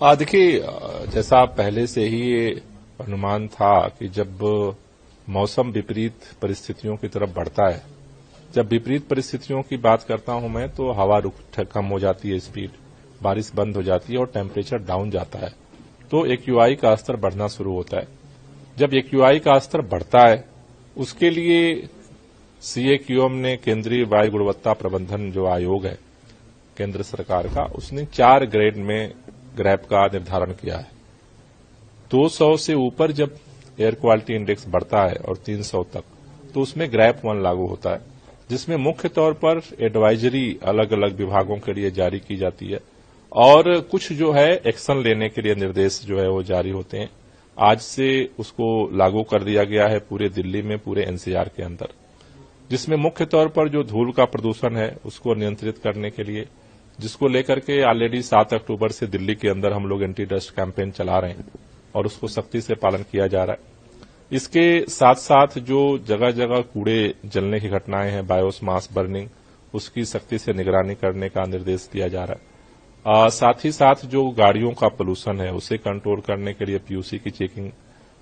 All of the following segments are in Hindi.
देखिए, जैसा पहले से ही ये अनुमान था कि जब मौसम विपरीत परिस्थितियों की तरफ बढ़ता है, जब विपरीत परिस्थितियों की बात करता हूं मैं, तो हवा कम हो जाती है, स्पीड, बारिश बंद हो जाती है और टेम्परेचर डाउन जाता है, तो एक्यूआई का स्तर बढ़ना शुरू होता है। जब एक्यूआई का स्तर बढ़ता है, उसके लिए सीएक्यूएम ने, केंद्रीय वायु गुणवत्ता प्रबंधन जो आयोग है केंद्र सरकार का, उसने 4 ग्रेड में ग्रैप का निर्धारण किया है। 200 से ऊपर जब एयर क्वालिटी इंडेक्स बढ़ता है और 300 तक, तो उसमें ग्रैप 1 लागू होता है, जिसमें मुख्य तौर पर एडवाइजरी अलग अलग विभागों के लिए जारी की जाती है और कुछ जो है एक्शन लेने के लिए निर्देश जो है वो जारी होते हैं। आज से उसको लागू कर दिया गया है पूरे दिल्ली में, पूरे एनसीआर के अंदर, जिसमें मुख्य तौर पर जो धूल का प्रदूषण है उसको नियंत्रित करने के लिए, जिसको लेकर के ऑलरेडी 7 अक्टूबर से दिल्ली के अंदर हम लोग एंटी डस्ट कैंपेन चला रहे हैं और उसको सख्ती से पालन किया जा रहा है। इसके साथ साथ जो जगह जगह कूड़े जलने की घटनाएं हैं, बायोस मास बर्निंग, उसकी सख्ती से निगरानी करने का निर्देश दिया जा रहा है। साथ ही साथ जो गाड़ियों का पोल्यूशन है उसे कंट्रोल करने के लिए पीयूसी की चेकिंग,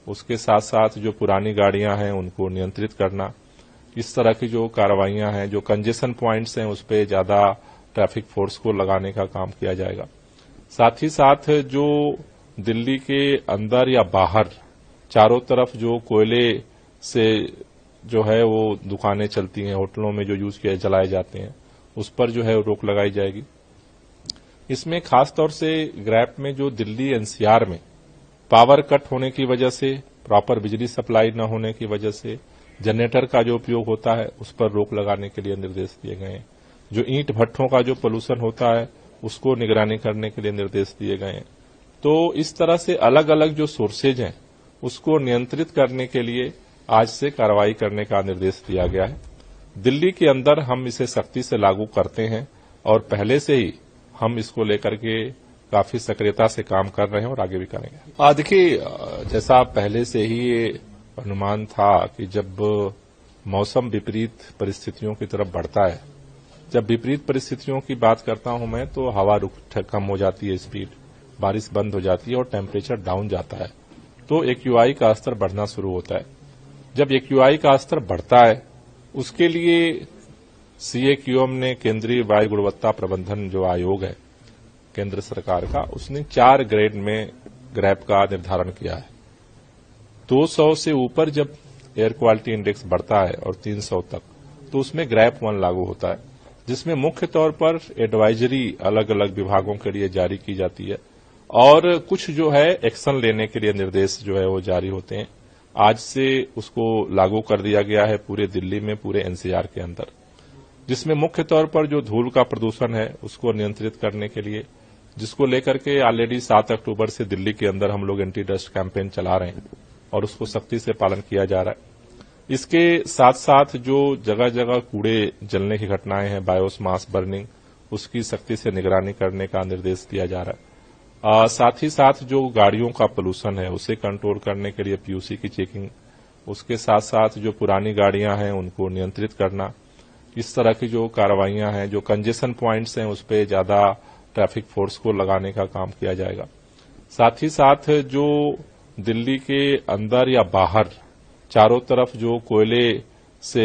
उसके साथ साथ जो पुरानी गाड़ियां हैं उनको नियंत्रित करना, इस तरह की जो कार्रवाइयां हैं, जो कंजेशन पॉइंट्स हैं उस पर ज्यादा ट्रैफिक फोर्स को लगाने का काम किया जाएगा। साथ ही साथ जो दिल्ली के अंदर या बाहर चारों तरफ जो कोयले से जो है वो दुकानें चलती हैं, होटलों में जो यूज किए जलाए जाते हैं, उस पर जो है रोक लगाई जाएगी। इसमें खासतौर से ग्रैप में जो दिल्ली एनसीआर में पावर कट होने की वजह से, प्रॉपर बिजली सप्लाई न होने की वजह से जनरेटर का जो उपयोग होता है उस पर रोक लगाने के लिए निर्देश दिए गए हैं। जो ईंट भट्ठों का जो पोल्यूशन होता है उसको निगरानी करने के लिए निर्देश दिए गए हैं। तो इस तरह से अलग अलग जो सोर्सेज हैं उसको नियंत्रित करने के लिए आज से कार्रवाई करने का निर्देश दिया गया है। दिल्ली के अंदर हम इसे सख्ती से लागू करते हैं और पहले से ही हम इसको लेकर के काफी सक्रियता से काम कर रहे हैं और आगे भी करेंगे। देखिए, जैसा पहले से ही ये अनुमान था कि जब मौसम विपरीत परिस्थितियों की तरफ बढ़ता है, जब विपरीत परिस्थितियों की बात करता हूं मैं, तो हवा कम हो जाती है, स्पीड, बारिश बंद हो जाती है और टेम्परेचर डाउन जाता है, तो एक्यूआई का स्तर बढ़ना शुरू होता है। जब एक्यूआई का स्तर बढ़ता है, उसके लिए सीएक्यूएम ने, केंद्रीय वायु गुणवत्ता प्रबंधन जो आयोग है केंद्र सरकार का, उसने 4 ग्रेड में ग्रैप का निर्धारण किया है। 200 से ऊपर जब एयर क्वालिटी इंडेक्स बढ़ता है और 300 तक, तो उसमें ग्रैप 1 लागू होता है, जिसमें मुख्य तौर पर एडवाइजरी अलग अलग विभागों के लिए जारी की जाती है और कुछ जो है एक्शन लेने के लिए निर्देश जो है वो जारी होते हैं। आज से उसको लागू कर दिया गया है पूरे दिल्ली में, पूरे एनसीआर के अंदर, जिसमें मुख्य तौर पर जो धूल का प्रदूषण है उसको नियंत्रित करने के लिए, जिसको लेकर के ऑलरेडी 7 अक्टूबर से दिल्ली के अंदर हम लोग एंटी डस्ट कैंपेन चला रहे हैं और उसको सख्ती से पालन किया जा रहा है। इसके साथ साथ जो जगह जगह कूड़े जलने की घटनाएं हैं, बायोस मास बर्निंग, उसकी सख्ती से निगरानी करने का निर्देश दिया जा रहा है। साथ ही साथ जो गाड़ियों का पोल्यूशन है उसे कंट्रोल करने के लिए पीयूसी की चेकिंग, उसके साथ साथ जो पुरानी गाड़ियां हैं उनको नियंत्रित करना, इस तरह की जो कार्रवाइयां हैं, जो कंजेशन पॉइंट्स हैं उस पर ज्यादा ट्रैफिक फोर्स को लगाने का काम किया जाएगा। साथ ही साथ जो दिल्ली के अंदर या बाहर चारों तरफ जो कोयले से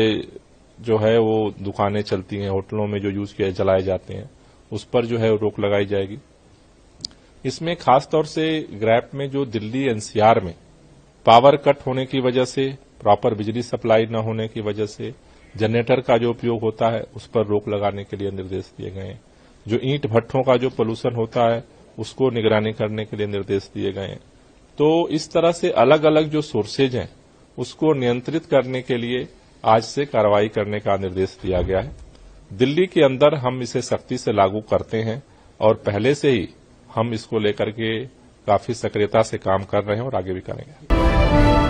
जो है वो दुकानें चलती हैं, होटलों में जो यूज किए जलाए जाते हैं, उस पर जो है रोक लगाई जाएगी। इसमें खासतौर से ग्रैप में जो दिल्ली एनसीआर में पावर कट होने की वजह से, प्रॉपर बिजली सप्लाई न होने की वजह से जनरेटर का जो उपयोग होता है उस पर रोक लगाने के लिए निर्देश दिए गए हैं। जो ईंट भट्ठों का जो पोल्यूशन होता है उसको निगरानी करने के लिए निर्देश दिए गए हैं। तो इस तरह से अलग अलग जो सोर्सेज हैं उसको नियंत्रित करने के लिए आज से कार्रवाई करने का निर्देश दिया गया है। दिल्ली के अंदर हम इसे सख्ती से लागू करते हैं और पहले से ही हम इसको लेकर के काफी सक्रियता से काम कर रहे हैं और आगे भी करेंगे।